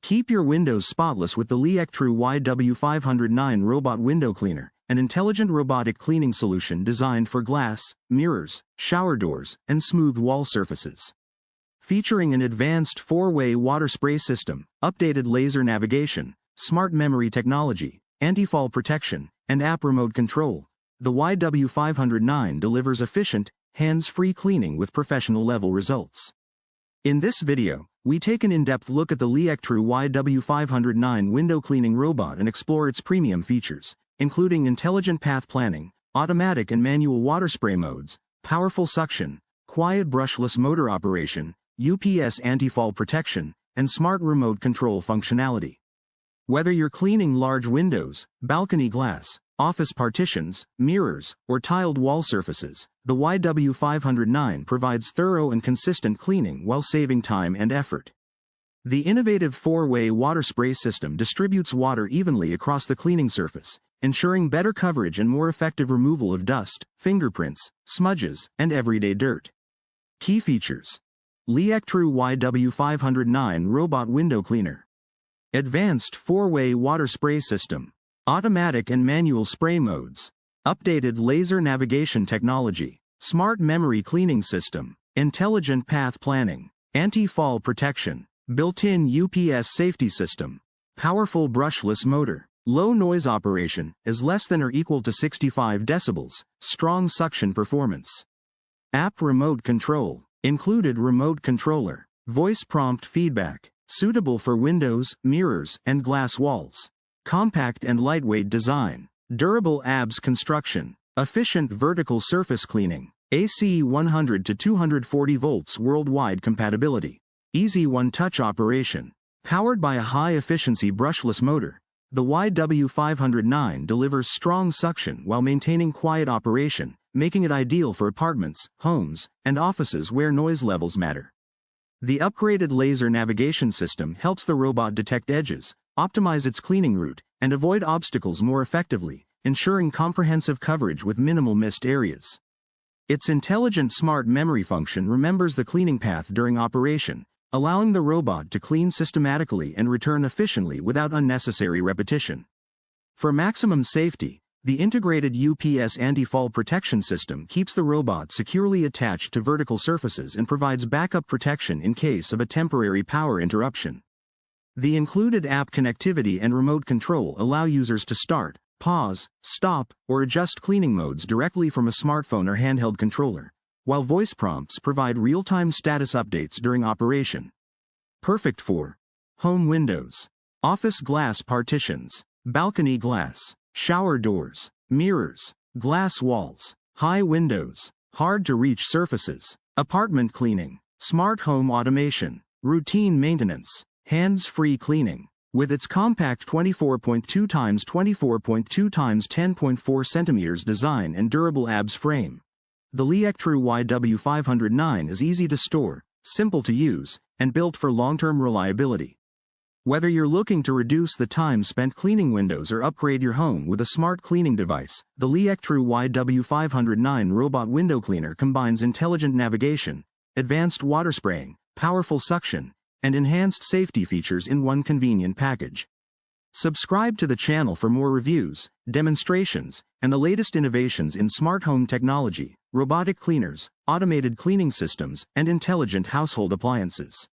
Keep your windows spotless with the LIECTROUX YW509 Robot Window Cleaner, an intelligent robotic cleaning solution designed for glass, mirrors, shower doors, and smooth wall surfaces. Featuring an advanced 4-way water spray system, updated laser navigation, smart memory technology, anti-fall protection, and app remote control, the YW509 delivers efficient, hands-free cleaning with professional-level results. In this video, we take an in-depth look at the LIECTROUX YW509 window cleaning robot and explore its premium features, including intelligent path planning, automatic and manual water spray modes, powerful suction, quiet brushless motor operation, UPS anti-fall protection, and smart remote control functionality. Whether you're cleaning large windows, balcony glass, office partitions, mirrors, or tiled wall surfaces, the YW509 provides thorough and consistent cleaning while saving time and effort. The innovative 4-way water spray system distributes water evenly across the cleaning surface, ensuring better coverage and more effective removal of dust, fingerprints, smudges, and everyday dirt. Key features: LIECTROUX YW509 Robot Window Cleaner. Advanced 4-way water spray system. Automatic and manual spray modes. Updated laser navigation technology. Smart memory cleaning system. Intelligent path planning. Anti-fall protection. Built-in UPS safety system. Powerful brushless motor. Low noise operation, is less than or equal to 65 decibels. Strong suction performance. App remote control. Included remote controller. Voice prompt feedback. Suitable for windows, mirrors, and glass walls. Compact and lightweight design. Durable ABS construction. Efficient vertical surface cleaning. AC 100 to 240 volts worldwide compatibility. Easy one-touch operation. Powered by a high-efficiency brushless motor, the YW509 delivers strong suction while maintaining quiet operation, making it ideal for apartments, homes, and offices where noise levels matter. The upgraded laser navigation system helps the robot detect edges, optimize its cleaning route, and avoid obstacles more effectively, ensuring comprehensive coverage with minimal missed areas. Its intelligent smart memory function remembers the cleaning path during operation, allowing the robot to clean systematically and return efficiently without unnecessary repetition. For maximum safety, the integrated UPS anti-fall protection system keeps the robot securely attached to vertical surfaces and provides backup protection in case of a temporary power interruption. The included app connectivity and remote control allow users to start, pause, stop, or adjust cleaning modes directly from a smartphone or handheld controller, while voice prompts provide real-time status updates during operation. Perfect for home windows, office glass partitions, balcony glass, shower doors, mirrors, glass walls, high windows, hard-to-reach surfaces, apartment cleaning, smart home automation, routine maintenance, hands-free cleaning. With its compact 24.2 x 24.2 x 10.4 cm design and durable ABS frame, the LIECTROUX YW509 is easy to store, simple to use, and built for long-term reliability. Whether you're looking to reduce the time spent cleaning windows or upgrade your home with a smart cleaning device, the LIECTROUX YW509 Robot Window Cleaner combines intelligent navigation, advanced water spraying, powerful suction, and enhanced safety features in one convenient package. Subscribe to the channel for more reviews, demonstrations, and the latest innovations in smart home technology, robotic cleaners, automated cleaning systems, and intelligent household appliances.